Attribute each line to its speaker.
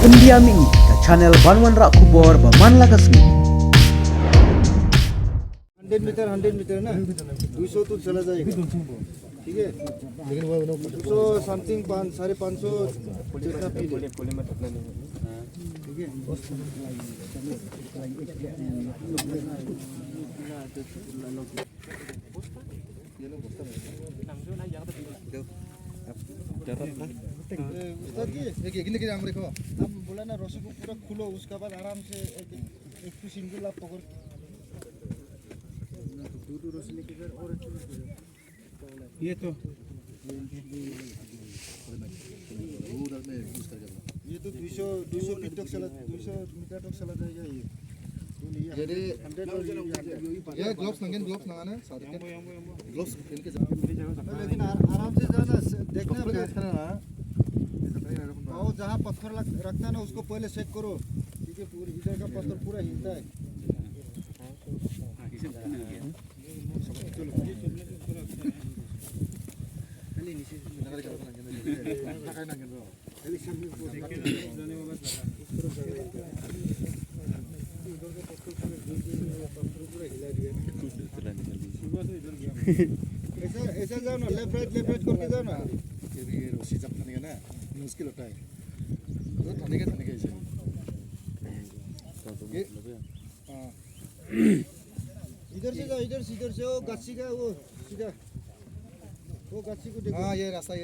Speaker 1: India Ming ka channel Banwan Rak Kubor Baman Lagasmi
Speaker 2: 100 metre ना 200 तो चला जाएगा ठीक है लेकिन वो 200 समथिंग 550 जितना फीट है ठीक है उस्ताद जी गिनने के लिए हम देखो हम बोला ना रस्सी को पूरा खोलो उसके बाद आराम से एक तो सिंगल आप पकड़ ये तो 200 फीट तक चला 200 मीटर तक चला जाएगा ये 100 ये ग्लोव्स ना साथ के ग्लोव्स इनके लेकिन आराम से जाना देखना और जहाँ पत्थर रखता है ना उसको पहले चेक करो ठीक है पूरी इधर का पत्थर पूरा हिलता है ऐसा जाओ ना लेफ्ट राइट करके जाओ ना ये रस्सी जब थानेगा ना मुश्किल होता है तो थानेगा ऐसे हाँ इधर से वो गच्ची का वो सीधा वो गच्ची को देखो हाँ ये रास्ता है